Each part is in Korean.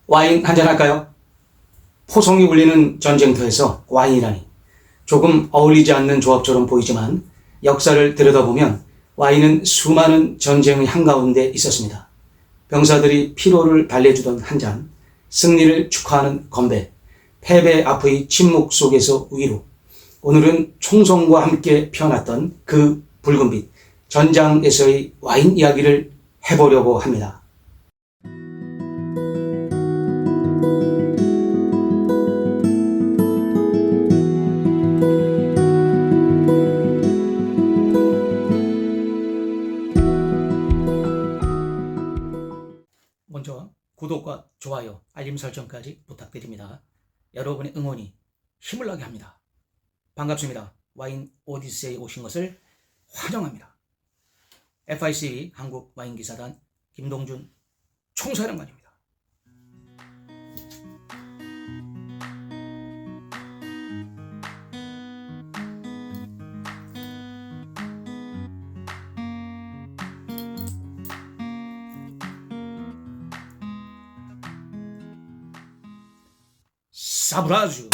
와인 한잔 할까요? 포성이 울리는 전쟁터에서 와인이라니 조금 어울리지 않는 조합처럼 보이지만 역사를 들여다보면 와인은 수많은 전쟁의 한가운데 있었습니다. 병사들이 피로를 달래주던 한 잔, 승리를 축하하는 건배, 패배 앞의 침묵 속에서 위로, 오늘은 총성과 함께 피어났던 그 붉은 빛, 전장에서의 와인 이야기를 해보려고 합니다. 먼저 구독과 좋아요, 알림 설정까지 부탁드립니다. 여러분의 응원이 힘을 나게 합니다. 반갑습니다. 와인 오디세이에 오신 것을 환영합니다. FIC 한국 와인기사단 김동준 총사령관입니다. 사브라주.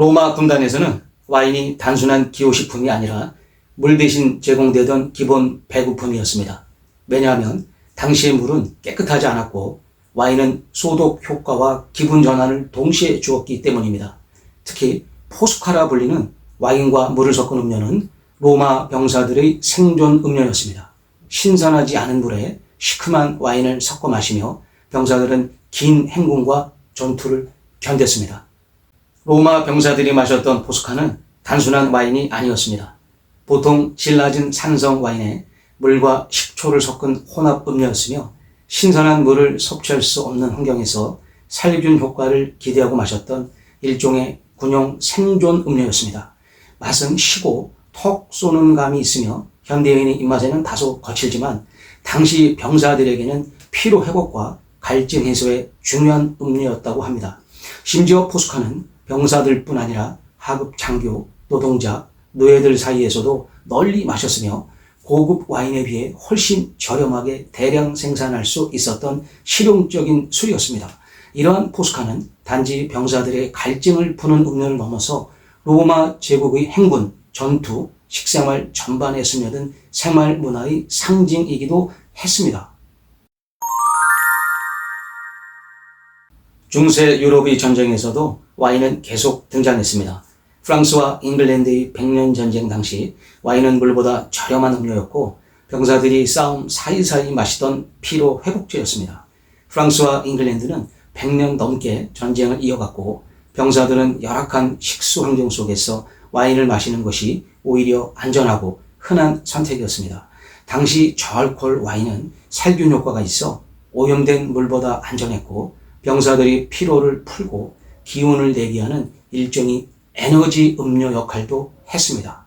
로마 군단에서는 와인이 단순한 기호식품이 아니라 물 대신 제공되던 기본 배구품이었습니다. 왜냐하면 당시의 물은 깨끗하지 않았고 와인은 소독 효과와 기분 전환을 동시에 주었기 때문입니다. 특히 포스카라 불리는 와인과 물을 섞은 음료는 로마 병사들의 생존 음료였습니다. 신선하지 않은 물에 시큼한 와인을 섞어 마시며 병사들은 긴 행군과 전투를 견뎠습니다. 로마 병사들이 마셨던 포스카는 단순한 와인이 아니었습니다. 보통 질 낮은 산성 와인에 물과 식초를 섞은 혼합 음료였으며 신선한 물을 섭취할 수 없는 환경에서 살균 효과를 기대하고 마셨던 일종의 군용 생존 음료였습니다. 맛은 시고 턱 쏘는 감이 있으며 현대인의 입맛에는 다소 거칠지만 당시 병사들에게는 피로 회복과 갈증 해소에 중요한 음료였다고 합니다. 심지어 포스카는 병사들뿐 아니라 하급 장교, 노동자, 노예들 사이에서도 널리 마셨으며 고급 와인에 비해 훨씬 저렴하게 대량 생산할 수 있었던 실용적인 술이었습니다. 이러한 포스카는 단지 병사들의 갈증을 푸는 음료를 넘어서 로마 제국의 행군, 전투, 식생활 전반에 스며든 생활 문화의 상징이기도 했습니다. 중세 유럽의 전쟁에서도 와인은 계속 등장했습니다. 프랑스와 잉글랜드의 백년 전쟁 당시 와인은 물보다 저렴한 음료였고 병사들이 싸움 사이사이 마시던 피로 회복제였습니다. 프랑스와 잉글랜드는 100년 넘게 전쟁을 이어갔고 병사들은 열악한 식수 환경 속에서 와인을 마시는 것이 오히려 안전하고 흔한 선택이었습니다. 당시 저알코올 와인은 살균 효과가 있어 오염된 물보다 안전했고 병사들이 피로를 풀고 기운을 내게 하는 일종의 에너지 음료 역할도 했습니다.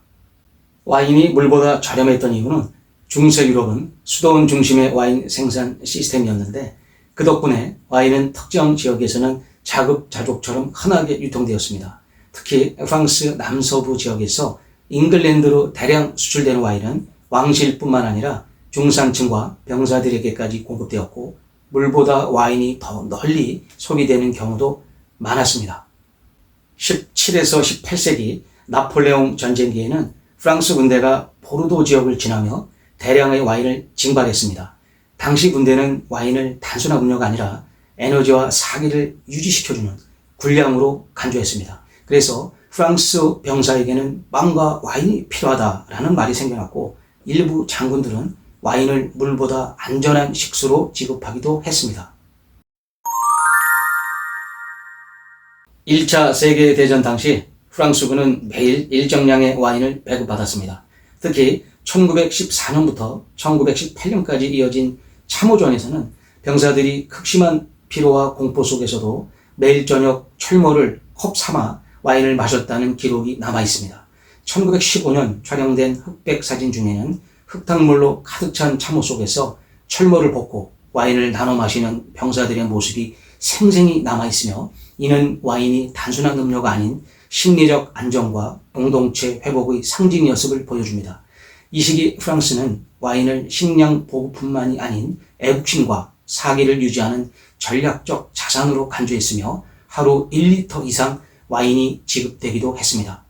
와인이 물보다 저렴했던 이유는 중세 유럽은 수도원 중심의 와인 생산 시스템이었는데 그 덕분에 와인은 특정 지역에서는 자급자족처럼 흔하게 유통되었습니다. 특히 프랑스 남서부 지역에서 잉글랜드로 대량 수출되는 와인은 왕실뿐만 아니라 중산층과 병사들에게까지 공급되었고 물보다 와인이 더 널리 소비되는 경우도 많았습니다. 17에서 18세기 나폴레옹 전쟁기에는 프랑스 군대가 보르도 지역을 지나며 대량의 와인을 징발했습니다. 당시 군대는 와인을 단순한 음료가 아니라 에너지와 사기를 유지시켜주는 군량으로 간주했습니다. 그래서 프랑스 병사에게는 빵과 와인이 필요하다라는 말이 생겨났고 일부 장군들은 와인을 물보다 안전한 식수로 지급하기도 했습니다. 1차 세계대전 당시 프랑스군은 매일 일정량의 와인을 배급받았습니다. 특히 1914년부터 1918년까지 이어진 참호전에서는 병사들이 극심한 피로와 공포 속에서도 매일 저녁 철모를 컵 삼아 와인을 마셨다는 기록이 남아 있습니다. 1915년 촬영된 흑백 사진 중에는 흙탕물로 가득 찬 참호 속에서 철모를 볶고 와인을 나눠 마시는 병사들의 모습이 생생히 남아 있으며, 이는 와인이 단순한 음료가 아닌 심리적 안정과 공동체 회복의 상징이었음을 보여줍니다. 이 시기 프랑스는 와인을 식량 보급뿐만이 아닌 애국심과 사기를 유지하는 전략적 자산으로 간주했으며 하루 1리터 이상 와인이 지급되기도 했습니다.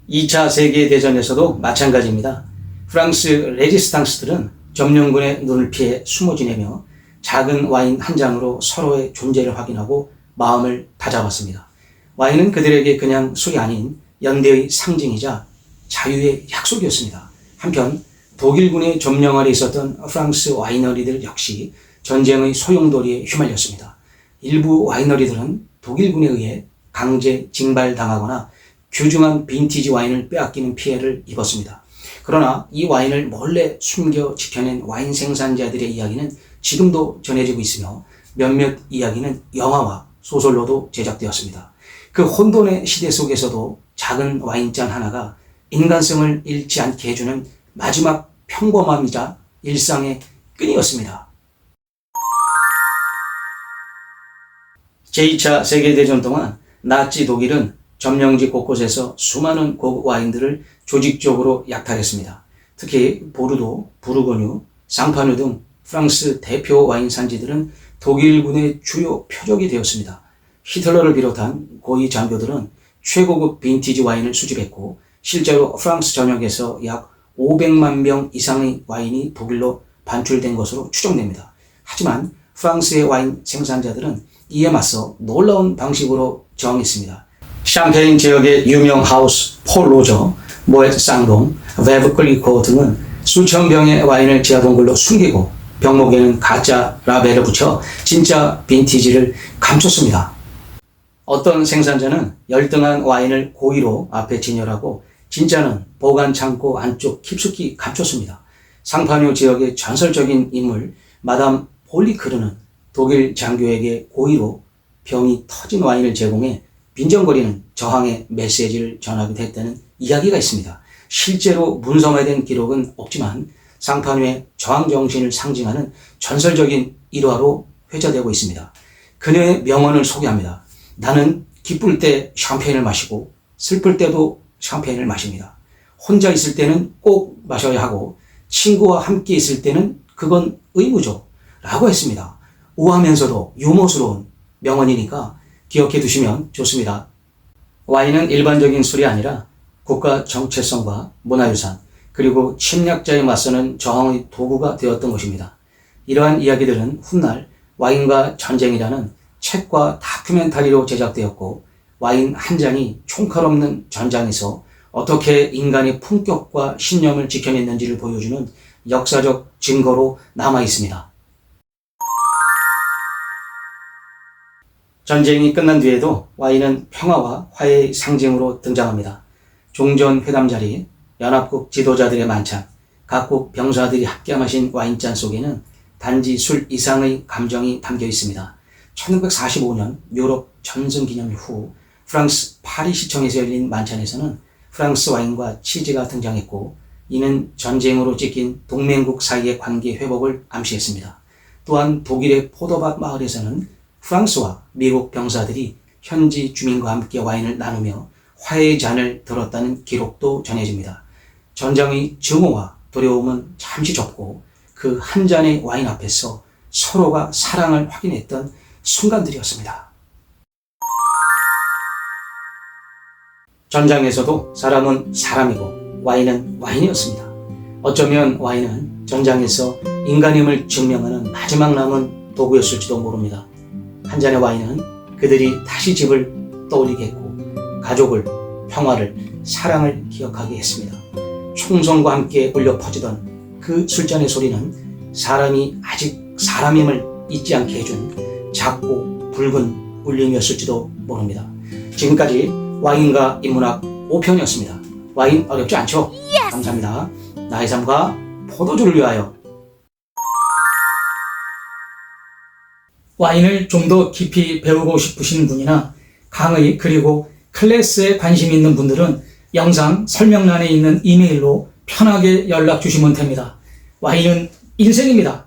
2차 세계대전에서도 마찬가지입니다. 프랑스 레지스탕스들은 점령군의 눈을 피해 숨어 지내며 작은 와인 한 잔으로 서로의 존재를 확인하고 마음을 다잡았습니다. 와인은 그들에게 그냥 술이 아닌 연대의 상징이자 자유의 약속이었습니다. 한편 독일군의 점령 아래 있었던 프랑스 와이너리들 역시 전쟁의 소용돌이에 휘말렸습니다. 일부 와이너리들은 독일군에 의해 강제 징발당하거나 귀중한 빈티지 와인을 빼앗기는 피해를 입었습니다. 그러나 이 와인을 몰래 숨겨 지켜낸 와인 생산자들의 이야기는 지금도 전해지고 있으며 몇몇 이야기는 영화와 소설로도 제작되었습니다. 그 혼돈의 시대 속에서도 작은 와인잔 하나가 인간성을 잃지 않게 해주는 마지막 평범함이자 일상의 끈이었습니다. 제2차 세계대전 동안 나치 독일은 점령지 곳곳에서 수많은 고급 와인들을 조직적으로 약탈했습니다. 특히 보르도, 부르고뉴, 상파뉴 등 프랑스 대표 와인 산지들은 독일군의 주요 표적이 되었습니다. 히틀러를 비롯한 고위 장교들은 최고급 빈티지 와인을 수집했고, 실제로 프랑스 전역에서 약 500만 병 이상의 와인이 독일로 반출된 것으로 추정됩니다. 하지만 프랑스의 와인 생산자들은 이에 맞서 놀라운 방식으로 저항했습니다. 샴페인 지역의 유명 하우스 폴 로저, 모ët 쌍동, 베브 클리코 등은 수천 병의 와인을 지하 동굴로 숨기고 병목에는 가짜 라벨을 붙여 진짜 빈티지를 감췄습니다. 어떤 생산자는 열등한 와인을 고의로 앞에 진열하고 진짜는 보관 창고 안쪽 깊숙이 감췄습니다. 상파뉴 지역의 전설적인 인물 마담 폴리크르는 독일 장교에게 고의로 병이 터진 와인을 제공해 빈정거리는 저항의 메시지를 전하기도 했다는 이야기가 있습니다. 실제로 문서화된 기록은 없지만 상파뉴의 저항 정신을 상징하는 전설적인 일화로 회자되고 있습니다. 그녀의 명언을 소개합니다. 나는 기쁠 때 샴페인을 마시고 슬플 때도 샴페인을 마십니다. 혼자 있을 때는 꼭 마셔야 하고 친구와 함께 있을 때는 그건 의무죠. 라고 했습니다. 우아하면서도 유머스러운 명언이니까 기억해 두시면 좋습니다. 와인은 일반적인 술이 아니라 국가 정체성과 문화유산, 그리고 침략자에 맞서는 저항의 도구가 되었던 것입니다. 이러한 이야기들은 훗날 와인과 전쟁이라는 책과 다큐멘터리로 제작되었고, 와인 한 잔이 총칼 없는 전장에서 어떻게 인간의 품격과 신념을 지켜냈는지를 보여주는 역사적 증거로 남아 있습니다. 전쟁이 끝난 뒤에도 와인은 평화와 화해의 상징으로 등장합니다. 종전회담 자리, 연합국 지도자들의 만찬, 각국 병사들이 함께 마신 와인잔 속에는 단지 술 이상의 감정이 담겨 있습니다. 1945년 유럽 전승기념 후 프랑스 파리 시청에서 열린 만찬에서는 프랑스 와인과 치즈가 등장했고, 이는 전쟁으로 찢긴 동맹국 사이의 관계 회복을 암시했습니다. 또한 독일의 포도밭 마을에서는 프랑스와 미국 병사들이 현지 주민과 함께 와인을 나누며 화해의 잔을 들었다는 기록도 전해집니다. 전장의 증오와 두려움은 잠시 접고 그 한 잔의 와인 앞에서 서로가 사랑을 확인했던 순간들이었습니다. 전장에서도 사람은 사람이고 와인은 와인이었습니다. 어쩌면 와인은 전장에서 인간임을 증명하는 마지막 남은 도구였을지도 모릅니다. 한 잔의 와인은 그들이 다시 집을 떠올리게 했고, 가족을, 평화를, 사랑을 기억하게 했습니다. 총성과 함께 울려 퍼지던 그 술잔의 소리는 사람이 아직 사람임을 잊지 않게 해준 작고 붉은 울림이었을지도 모릅니다. 지금까지 와인과 인문학 5편이었습니다. 와인 어렵지 않죠? 감사합니다. 나의 삶과 포도주를 위하여. 와인을 좀 더 깊이 배우고 싶으신 분이나 강의 그리고 클래스에 관심 있는 분들은 영상 설명란에 있는 이메일로 편하게 연락 주시면 됩니다. 와인은 인생입니다.